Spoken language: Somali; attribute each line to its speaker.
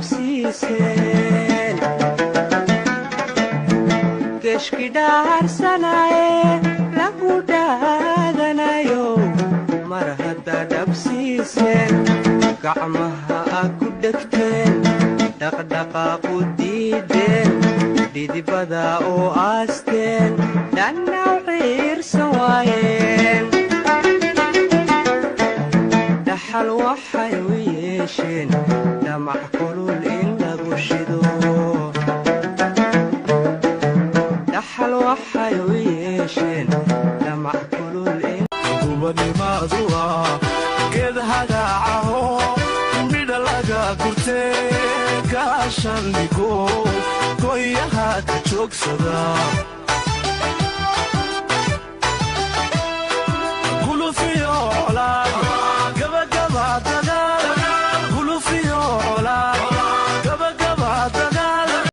Speaker 1: dabsiiseen geshki dhaarsanaaye lagu dhaadanayo mar hadda dabsiiseen gacmaha a ku dhegteen dhaqdhaqaaqu diideen dhidibada oo aasteen dhannaw ciirsan waayeen dhaxal waxay u yeesheen dhamac kulul in lagu shido dhaxal waxay u yeesheen dhamac kulul in
Speaker 2: gubanimaadua geed hagaacaho midha laga gurtee kaashandhigo goyaha ka joogsada